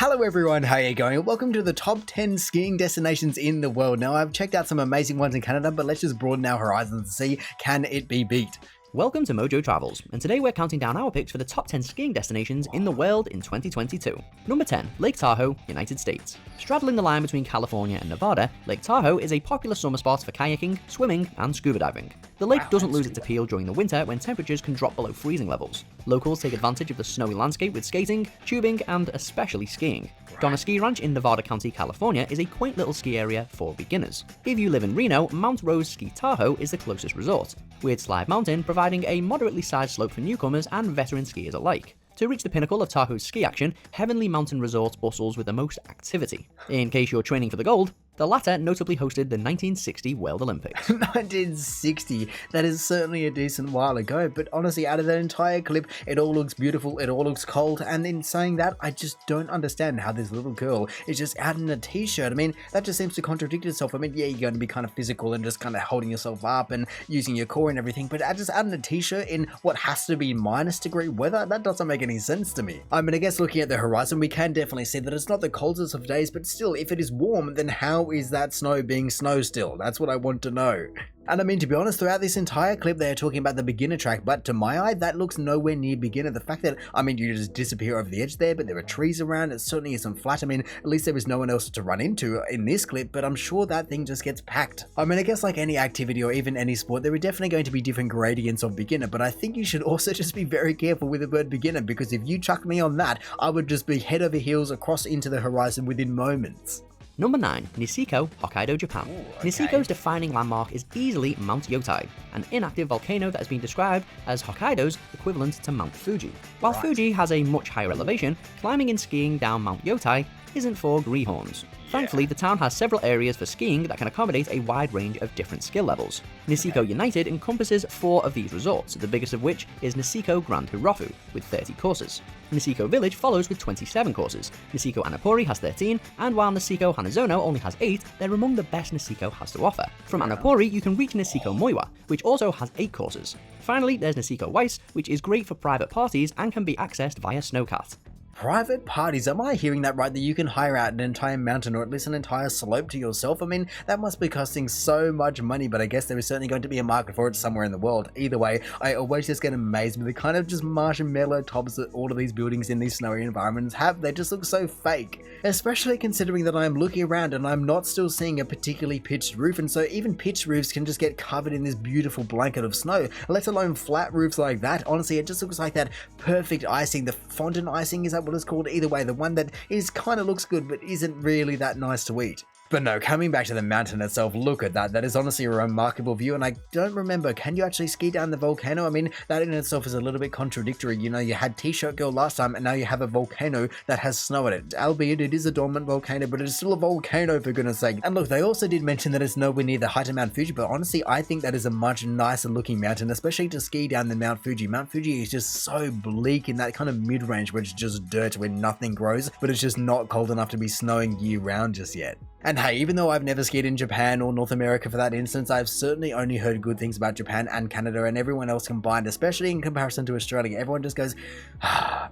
Hello everyone, how are you going? Welcome to the top 10 skiing destinations in the world. Now I've checked out some amazing ones in Canada, but let's just broaden our horizons and see, can it be beat? Welcome to Mojo Travels, and today we're counting down our picks for the top 10 skiing destinations in the world in 2022. Number 10, Lake Tahoe, United States. Straddling the line between California and Nevada, Lake Tahoe is a popular summer spot for kayaking, swimming, and scuba diving. The lake doesn't lose its appeal during the winter when temperatures can drop below freezing levels. Locals take advantage of the snowy landscape with skating, tubing, and especially skiing. Donner Ski Ranch in Nevada County, California is a quaint little ski area for beginners. If you live in Reno, Mount Rose Ski Tahoe is the closest resort, with Slide Mountain providing a moderately sized slope for newcomers and veteran skiers alike. To reach the pinnacle of Tahoe's ski action, Heavenly Mountain Resort bustles with the most activity. In case you're training for the gold, the latter notably hosted the 1960 World Olympics. 1960, that is certainly a decent while ago, but honestly, out of that entire clip, it all looks beautiful, it all looks cold, and in saying that, I just don't understand how this little girl is just out in a t-shirt. I mean, that just seems to contradict itself. I mean, yeah, you're going to be kind of physical and just kind of holding yourself up and using your core and everything, but just out in a t-shirt in what has to be -degree weather, that doesn't make any sense to me. I mean, I guess looking at the horizon, we can definitely see that it's not the coldest of days, but still, if it is warm, then how is that snow being snow still? That's what I want to know. And I mean, to be honest, throughout this entire clip, they are talking about the beginner track, but to my eye, that looks nowhere near beginner. The fact that, I mean, you just disappear over the edge there, but there are trees around, it certainly isn't flat. I mean, at least there is no one else to run into in this clip, but I'm sure that thing just gets packed. I mean, I guess like any activity or even any sport, there are definitely going to be different gradients of beginner, but I think you should also just be very careful with the word beginner, because if you chuck me on that, I would just be head over heels across into the horizon within moments. Number 9, Niseko, Hokkaido, Japan. Niseko's defining landmark is easily Mount Yotai, an inactive volcano that has been described as Hokkaido's equivalent to Mount Fuji. While Fuji has a much higher elevation, climbing and skiing down Mount Yotai isn't for greenhorns. Thankfully, the town has several areas for skiing that can accommodate a wide range of different skill levels. Niseko United encompasses 4 of these resorts, the biggest of which is Niseko Grand Hurofu, with 30 courses. Niseko Village follows with 27 courses, Niseko Annapuri has 13, and while Niseko Hanazono only has 8, they're among the best Niseko has to offer. From Annapuri, you can reach Niseko Moiwa, which also has 8 courses. Finally, there's Niseko Weiss, which is great for private parties and can be accessed via snowcart. Private parties, am I hearing that right, that you can hire out an entire mountain or at least an entire slope to yourself? I mean, that must be costing so much money, but I guess there is certainly going to be a market for it somewhere in the world. Either way, I always just get amazed with the kind of just marshmallow tops that all of these buildings in these snowy environments have. They just look so fake, especially considering that I'm looking around and I'm not still seeing a particularly pitched roof, and so even pitched roofs can just get covered in this beautiful blanket of snow, let alone flat roofs like that. Honestly, it just looks like that perfect icing, the fondant icing, is that what it's called? Either way, the one that is kind of looks good but isn't really that nice to eat. But no, coming back to the mountain itself, look at that. That is honestly a remarkable view, and I don't remember, can you actually ski down the volcano? I mean, that in itself is a little bit contradictory. You know, you had T-shirt girl last time, and now you have a volcano that has snow in it. Albeit it is a dormant volcano, but it is still a volcano, for goodness sake. And look, they also did mention that it's nowhere near the height of Mount Fuji, but honestly, I think that is a much nicer looking mountain, especially to ski down the Mount Fuji. Mount Fuji is just so bleak in that kind of mid-range where it's just dirt, where nothing grows, but it's just not cold enough to be snowing year-round just yet. And hey, even though I've never skied in Japan or North America for that instance, I've certainly only heard good things about Japan and Canada and everyone else combined, especially in comparison to Australia. Everyone just goes,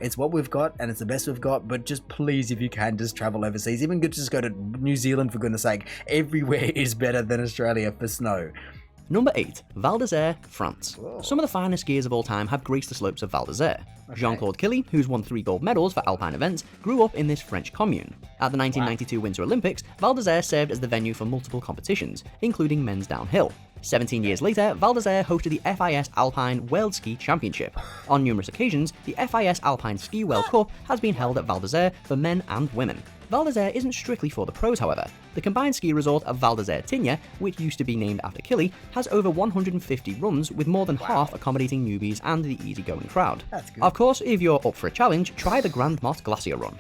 it's what we've got and it's the best we've got, but just please, if you can, just travel overseas. Even good to just go to New Zealand, for goodness sake. Everywhere is better than Australia for snow. Number 8, Val d'Isère, France. Some of the finest skiers of all time have graced the slopes of Val d'Isère. Jean-Claude Killy, who's won 3 gold medals for alpine events, grew up in this French commune. At the 1992 Winter Olympics, Val d'Isère served as the venue for multiple competitions, including men's downhill. 17 years later, Val d'Isère hosted the FIS Alpine World Ski Championship. On numerous occasions, the FIS Alpine Ski World Cup has been held at Val d'Isère for men and women. Val d'Isère isn't strictly for the pros, however. The combined ski resort of Val d'Isère Tignes, which used to be named after Killy, has over 150 runs, with more than half accommodating newbies and the easygoing crowd. That's good. Of course, if you're up for a challenge, try the Grand Mott Glacier Run.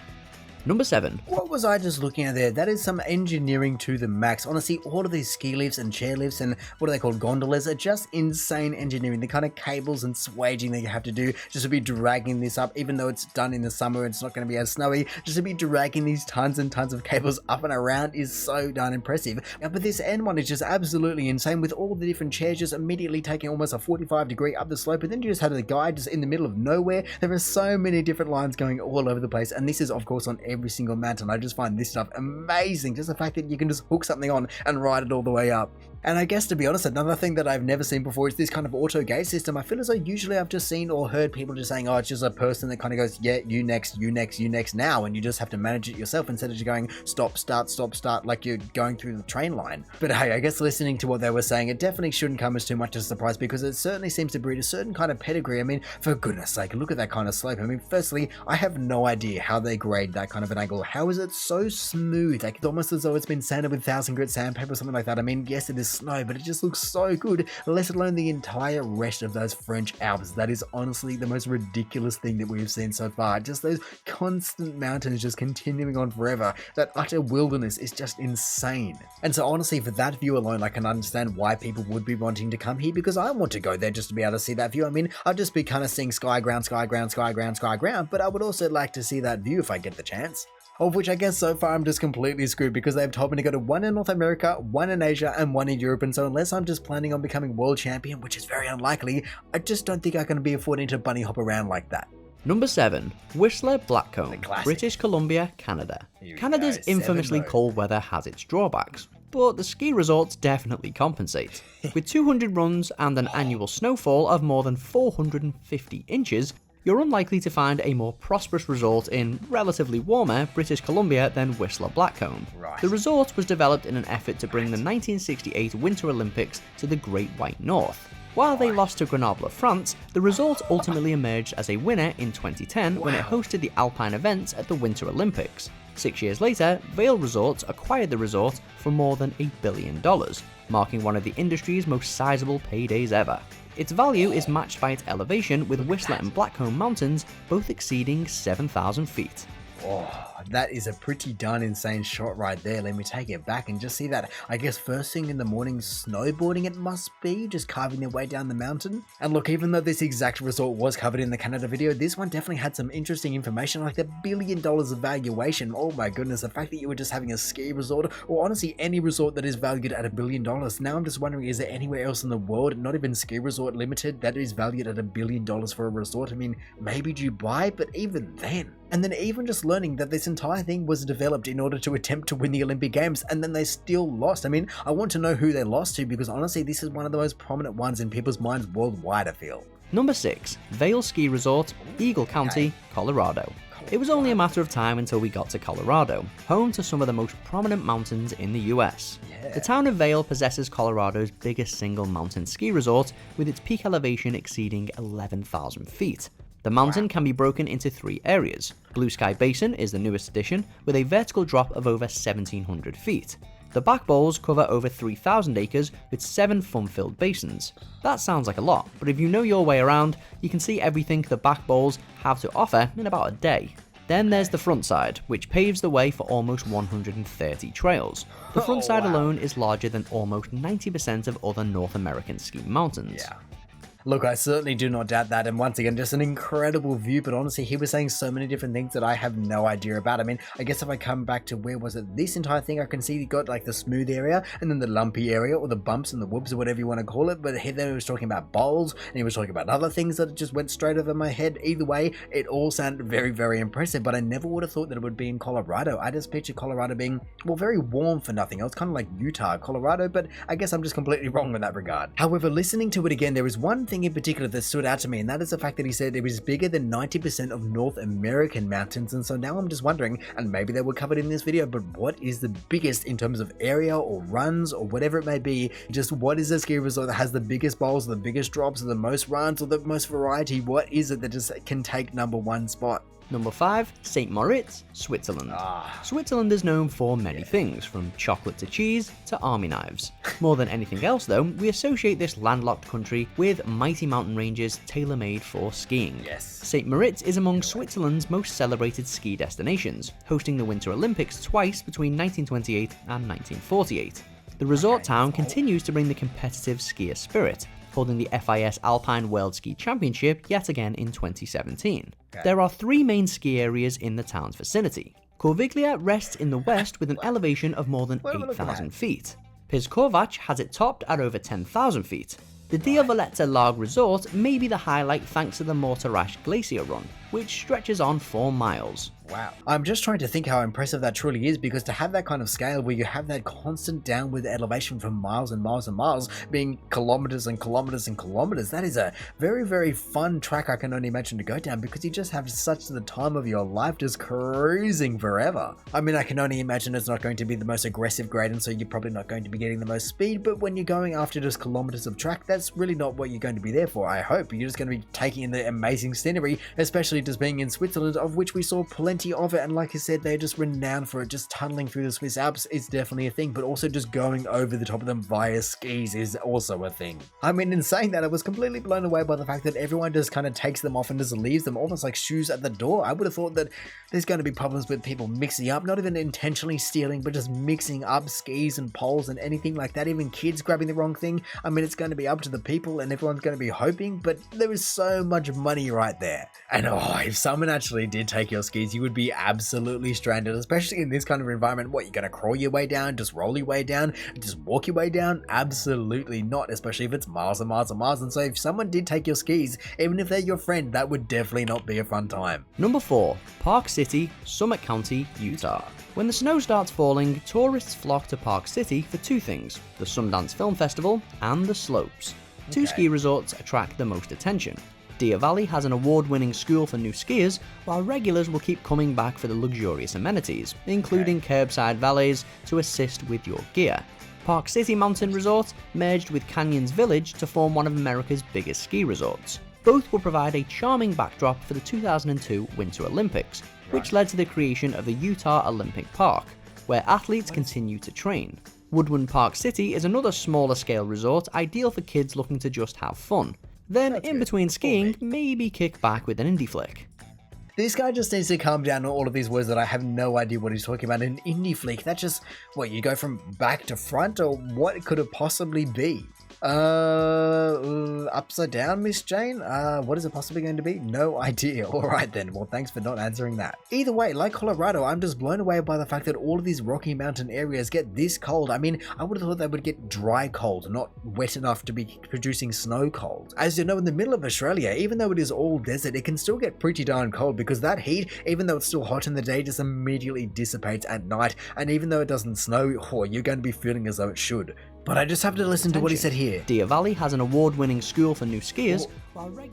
Number 7. What was I just looking at there? That is some engineering to the max. Honestly, all of these ski lifts and chair lifts and what are they called, gondolas, are just insane engineering. The kind of cables and swaging that you have to do just to be dragging this up, even though it's done in the summer, it's not going to be as snowy, just to be dragging these tons and tons of cables up and around is so darn impressive. But this end one is just absolutely insane, with all the different chairs just immediately taking almost a 45-degree up the slope, and then you just have the guy just in the middle of nowhere. There are so many different lines going all over the place, and this is of course on every single mountain. I just find this stuff amazing. Just the fact that you can just hook something on and ride it all the way up. And I guess, to be honest, another thing that I've never seen before is this kind of auto gate system. I feel as though usually I've just seen or heard people just saying, oh, it's just a person that kind of goes, yeah, you next, you next, you next now, and you just have to manage it yourself instead of just going stop, start, like you're going through the train line. But hey, I guess listening to what they were saying, it definitely shouldn't come as too much of a surprise, because it certainly seems to breed a certain kind of pedigree. I mean, for goodness sake, look at that kind of slope. I mean, firstly, I have no idea how they grade that kind of an angle. How is it so smooth? Like, it's almost as though it's been sanded with 1000 grit sandpaper or something like that. I mean, yes, it is snow, but it just looks so good, let alone the entire rest of those French Alps. That is honestly the most ridiculous thing that we've seen so far. Just those constant mountains just continuing on forever. That utter wilderness is just insane. And so honestly, for that view alone, I can understand why people would be wanting to come here, because I want to go there just to be able to see that view. I mean, I'd just be kind of seeing sky, ground, but I would also like to see that view if I get the chance. Of which I guess so far I'm just completely screwed, because they've told me to go to one in North America, one in Asia, and one in Europe. And so unless I'm just planning on becoming world champion, which is very unlikely, I just don't think I can be affording to bunny hop around like that. Number 7. Whistler Blackcomb, British Columbia, Canada. Canada's infamously cold weather has its drawbacks, but the ski resorts definitely compensate. With 200 runs and an annual snowfall of more than 450 inches, you're unlikely to find a more prosperous resort in relatively warmer British Columbia than Whistler Blackcomb. The resort was developed in an effort to bring the 1968 Winter Olympics to the Great White North. While they lost to Grenoble, France, the resort ultimately emerged as a winner in 2010 when it hosted the alpine events at the Winter Olympics. 6 years later, Vail Resorts acquired the resort for more than $1 billion, marking one of the industry's most sizable paydays ever. Its value is matched by its elevation, with Whistler and Blackcomb mountains both exceeding 7,000 feet. Oh, that is a pretty darn insane shot right there. Let me take it back and just see that. I guess first thing in the morning, snowboarding it must be, just carving their way down the mountain. And look, even though this exact resort was covered in the Canada video, this one definitely had some interesting information, like the $1 billion of valuation. Oh my goodness, the fact that you were just having a ski resort, or honestly any resort that is valued at $1 billion. Now I'm just wondering, is there anywhere else in the world, not even Ski Resort Limited, that is valued at $1 billion for a resort? I mean, maybe Dubai, but even then. And then even just learning that this entire thing was developed in order to attempt to win the Olympic Games, and then they still lost. I mean, I want to know who they lost to, because honestly, this is one of the most prominent ones in people's minds worldwide, I feel. Number 6. Vail Ski Resort, Eagle County, Colorado. It was only a matter of time until we got to Colorado, home to some of the most prominent mountains in the US. The town of Vail possesses Colorado's biggest single mountain ski resort, with its peak elevation exceeding 11,000 feet. The mountain can be broken into 3 areas. Blue Sky Basin is the newest addition, with a vertical drop of over 1,700 feet. The back bowls cover over 3,000 acres with 7 fun-filled basins. That sounds like a lot, but if you know your way around, you can see everything the back bowls have to offer in about a day. Then there's the front side, which paves the way for almost 130 trails. The front side alone is larger than almost 90% of other North American ski mountains. Look, I certainly do not doubt that, and once again, just an incredible view, but honestly, he was saying so many different things that I have no idea about. I mean, I guess if I come back to, where was it, this entire thing, I can see you got like the smooth area, and then the lumpy area, or the bumps and the whoops, or whatever you want to call it, but here he was talking about bowls, and he was talking about other things that just went straight over my head. Either way, it all sounded very, very impressive, but I never would have thought that it would be in Colorado. I just pictured Colorado being, well, very warm for nothing else, kind of like Utah, Colorado, but I guess I'm just completely wrong in that regard. However, listening to it again, there is one thing in particular that stood out to me, and that is the fact that he said it was bigger than 90% of North American mountains. And so now I'm just wondering, and maybe they were covered in this video, but what is the biggest in terms of area or runs or whatever it may be? Just what is the ski resort that has the biggest bowls, the biggest drops, or the most runs, or the most variety? What is it that just can take #1 spot? Number 5. St. Moritz, Switzerland. Switzerland is known for many things, from chocolate to cheese to army knives. More than anything else though, we associate this landlocked country with mighty mountain ranges tailor-made for skiing. St. Moritz is among Switzerland's most celebrated ski destinations, hosting the Winter Olympics twice between 1928 and 1948. The resort town continues to bring the competitive skier spirit, holding the FIS Alpine World Ski Championship yet again in 2017. There are 3 main ski areas in the town's vicinity. Corviglia rests in the west with an elevation of more than 8,000 feet. Pizkovac has it topped at over 10,000 feet. The Dia Valletta Lag Resort may be the highlight thanks to the Mortarash Glacier Run, which stretches on 4 miles. Wow. I'm just trying to think how impressive that truly is, because to have that kind of scale where you have that constant downward elevation from miles and miles and miles, being kilometers and kilometers and kilometers, that is a very, very fun track I can only imagine to go down, because you just have such the time of your life just cruising forever. I mean, I can only imagine it's not going to be the most aggressive grade, and so you're probably not going to be getting the most speed, but when you're going after just kilometers of track, that's really not what you're going to be there for, I hope. You're just going to be taking in the amazing scenery, especially just being in Switzerland, of which we saw plenty of it, and like I said, they're just renowned for it. Just tunneling through the Swiss Alps is definitely a thing, but also just going over the top of them via skis is also a thing. I mean, in saying that, I was completely blown away by the fact that everyone just kind of takes them off and just leaves them almost like shoes at the door. I would have thought that there's going to be problems with people mixing up, not even intentionally stealing, but just mixing up skis and poles and anything like that, even kids grabbing the wrong thing. I mean, it's going to be up to the people and everyone's going to be hoping, but there is so much money right there. And if someone actually did take your skis, you would be absolutely stranded, especially in this kind of environment. What, you're gonna crawl your way down, just roll your way down, just walk your way down? Absolutely not, especially if it's miles and miles and miles. And so if someone did take your skis, even if they're your friend, that would definitely not be a fun time. Number 4. Park City, Summit County, Utah. When the snow starts falling, tourists flock to Park City for 2 things: the Sundance Film Festival and the slopes. 2 ski resorts attract the most attention. Deer Valley has an award-winning school for new skiers, while regulars will keep coming back for the luxurious amenities, including curbside valets to assist with your gear. Park City Mountain Resort merged with Canyons Village to form one of America's biggest ski resorts. Both will provide a charming backdrop for the 2002 Winter Olympics, which led to the creation of the Utah Olympic Park, where athletes continue to train. Woodland Park City is another smaller scale resort ideal for kids looking to just have fun. Then, in between skiing, maybe kick back with an indie flick. This guy just needs to calm down on all of these words that I have no idea what he's talking about. An indie flick, that's just, what, you go from back to front, or what could it possibly be? Upside down, Miss Jane? What is it possibly going to be? No idea. Alright then, well thanks for not answering that. Either way, like Colorado, I'm just blown away by the fact that all of these Rocky Mountain areas get this cold. I mean, I would have thought they would get dry cold, not wet enough to be producing snow cold. As you know, in the middle of Australia, even though it is all desert, it can still get pretty darn cold, because that heat, even though it's still hot in the day, just immediately dissipates at night, and even though it doesn't snow, you're going to be feeling as though it should. But I just have to listen to what he said here. Deer Valley has an award-winning school for new skiers.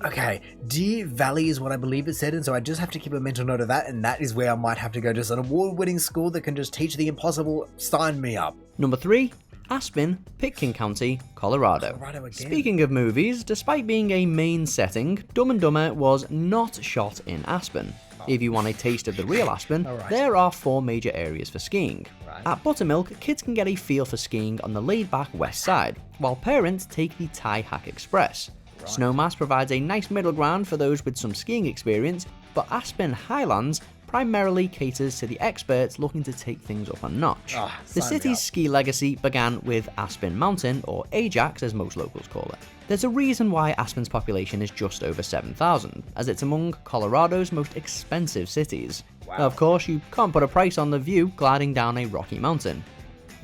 Okay, Deer Valley is what I believe it said, and so I just have to keep a mental note of that, and that is where I might have to go. Just an award-winning school that can just teach the impossible. Sign me up. Number 3. Aspen, Pitkin County, Colorado. Speaking of movies, despite being a main setting, Dumb and Dumber was not shot in Aspen. If you want a taste of the real Aspen, there are 4 major areas for skiing. At Buttermilk, kids can get a feel for skiing on the laid-back west side, while parents take the Thai Hack Express. Snowmass provides a nice middle ground for those with some skiing experience, but Aspen Highlands primarily caters to the experts looking to take things up a notch. The city's ski legacy began with Aspen Mountain, or Ajax as most locals call it. There's a reason why Aspen's population is just over 7,000, as it's among Colorado's most expensive cities. Of course, you can't put a price on the view gliding down a rocky mountain.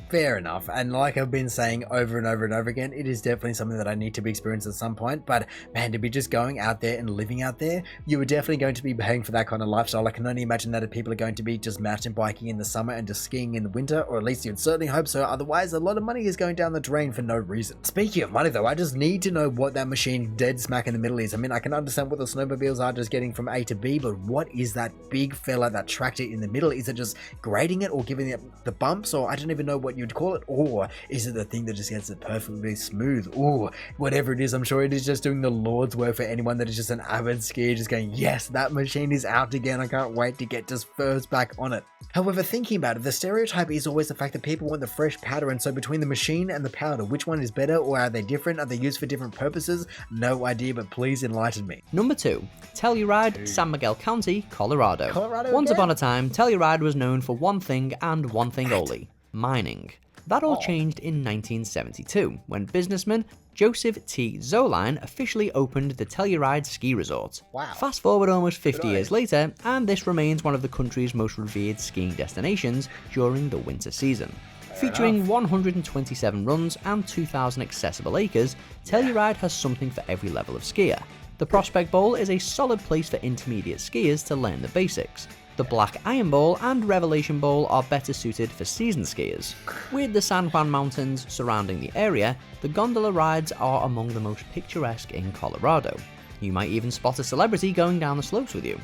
Fair enough, and like I've been saying over and over and over again, it is definitely something that I need to be experienced at some point. But man, to be just going out there and living out there, you are definitely going to be paying for that kind of lifestyle. I can only imagine that if people are going to be just mountain biking in the summer and just skiing in the winter, or at least you'd certainly hope so. Otherwise, a lot of money is going down the drain for no reason. Speaking of money though, I just need to know what that machine dead smack in the middle is. I mean, I can understand what the snowmobiles are just getting from A to B, but what is that big fella, that tractor in the middle? Is it just grading it or giving it the bumps, or I don't even know what you'd call it? Or is it the thing that just gets it perfectly smooth? Or whatever it is, I'm sure it is just doing the Lord's work for anyone that is just an avid skier, just going, yes, that machine is out again. I can't wait to get just first back on it. However, thinking about it, the stereotype is always the fact that people want the fresh powder, and so between the machine and the powder, which one is better, or are they different? Are they used for different purposes? No idea, but please enlighten me. Number 2. Telluride, San Miguel County, Colorado. Once upon a time, Telluride was known for one thing and one thing only: mining. That all changed in 1972, when businessman Joseph T. Zoline officially opened the Telluride Ski Resort. Fast forward almost 50 years later, and this remains one of the country's most revered skiing destinations during the winter season. Featuring 127 runs and 2,000 accessible acres, Telluride has something for every level of skier. The Prospect Bowl is a solid place for intermediate skiers to learn the basics. The Black Iron Bowl and Revelation Bowl are better suited for seasoned skiers. With the San Juan Mountains surrounding the area, the gondola rides are among the most picturesque in Colorado. You might even spot a celebrity going down the slopes with you.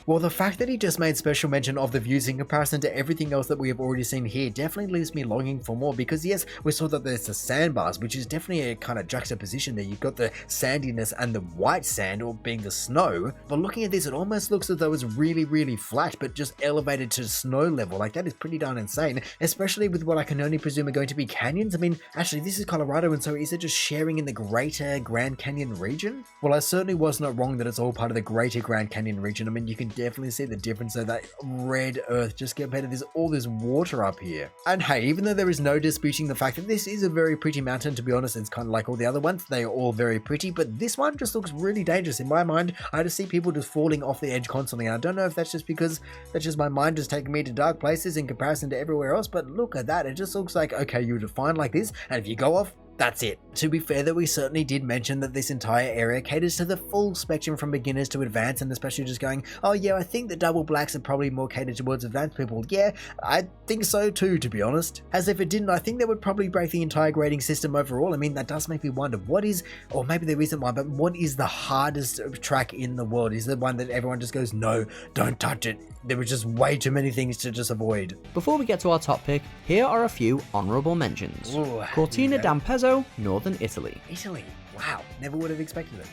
Well, the fact that he just made special mention of the views in comparison to everything else that we have already seen here definitely leaves me longing for more, because yes, we saw that there's the sandbars, which is definitely a kind of juxtaposition there. You've got the sandiness and the white sand, or being the snow, but looking at this, it almost looks as though it's really, really flat, but just elevated to snow level. Like, that is pretty darn insane, especially with what I can only presume are going to be canyons. I mean, actually, this is Colorado, and so is it just sharing in the greater Grand Canyon region? Well, I certainly was not wrong that it's all part of the greater Grand Canyon region. I mean, you can definitely see the difference of that red earth just compared to all this water up here. And hey, even though there is no disputing the fact that this is a very pretty mountain, to be honest, it's kind of like all the other ones, they are all very pretty, but this one just looks really dangerous. In my mind, I just see people just falling off the edge constantly, and I don't know if that's just because that's just my mind just taking me to dark places in comparison to everywhere else, but look at that, it just looks like, okay, you're defined like this, and if you go off, that's it. To be fair though, we certainly did mention that this entire area caters to the full spectrum from beginners to advanced, and especially just going, oh yeah, I think the double blacks are probably more catered towards advanced people. Yeah, I think so too, to be honest. As if it didn't, I think that would probably break the entire grading system overall. I mean, that does make me wonder, what is, or maybe there isn't one, but what is the hardest track in the world? Is the one that everyone just goes, no, don't touch it? There were just way too many things to just avoid. Before we get to our top pick, here are a few honourable mentions. Ooh, Cortina d'Ampezzo, Northern Italy. Italy, wow, never would have expected it.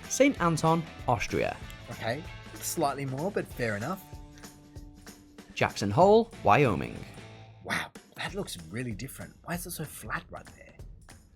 St. Anton, Austria. Okay, slightly more, but fair enough. Jackson Hole, Wyoming. Wow, that looks really different. Why is it so flat right there?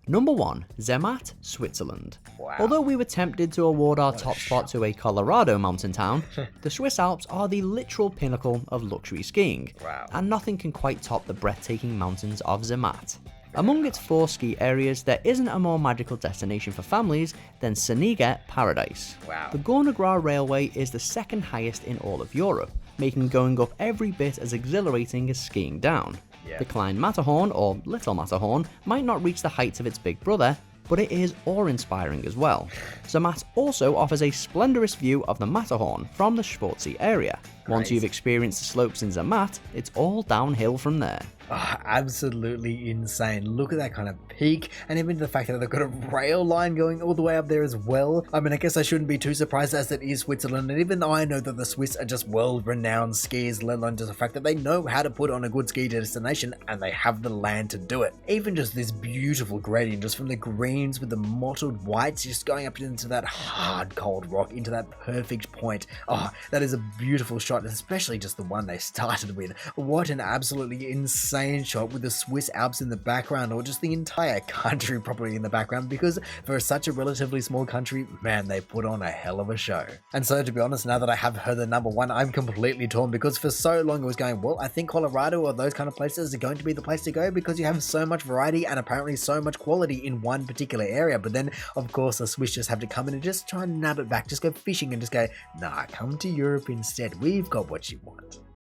Number 1, Zermatt, Switzerland. Wow. Although we were tempted to award our top spot to a Colorado mountain town, the Swiss Alps are the literal pinnacle of luxury skiing, Wow. and nothing can quite top the breathtaking mountains of Zermatt. Among its 4 ski areas, there isn't a more magical destination for families than Seniga Paradise. Wow. The Gorner Gras Railway is the second highest in all of Europe, making going up every bit as exhilarating as skiing down. Yeah. The Klein Matterhorn, or Little Matterhorn, might not reach the heights of its big brother, but it is awe-inspiring as well. Zermatt also offers a splendorous view of the Matterhorn from the Schwarzsee area. Once you've experienced the slopes in Zermatt, it's all downhill from there. Oh, absolutely insane. Look at that kind of peak, and even the fact that they've got a rail line going all the way up there as well. I mean, I guess I shouldn't be too surprised as it is Switzerland, and even though I know that the Swiss are just world-renowned skiers, let alone just the fact that they know how to put on a good ski destination, and they have the land to do it. Even just this beautiful gradient, just from the greens with the mottled whites, just going up into that hard cold rock, into that perfect point. Oh, that is a beautiful shot, especially just the one they started with. What an absolutely insane shot with the Swiss Alps in the background, or just the entire country probably in the background, because for such a relatively small country, man, they put on a hell of a show. And so, to be honest, now that I have heard the number 1, I'm completely torn, because for so long it was going, well, I think Colorado or those kind of places are going to be the place to go, because you have so much variety and apparently so much quality in one particular area. But then, of course, the Swiss just have to come in and just try and nab it back, just go fishing and just go, nah, come to Europe instead. We've got what you want.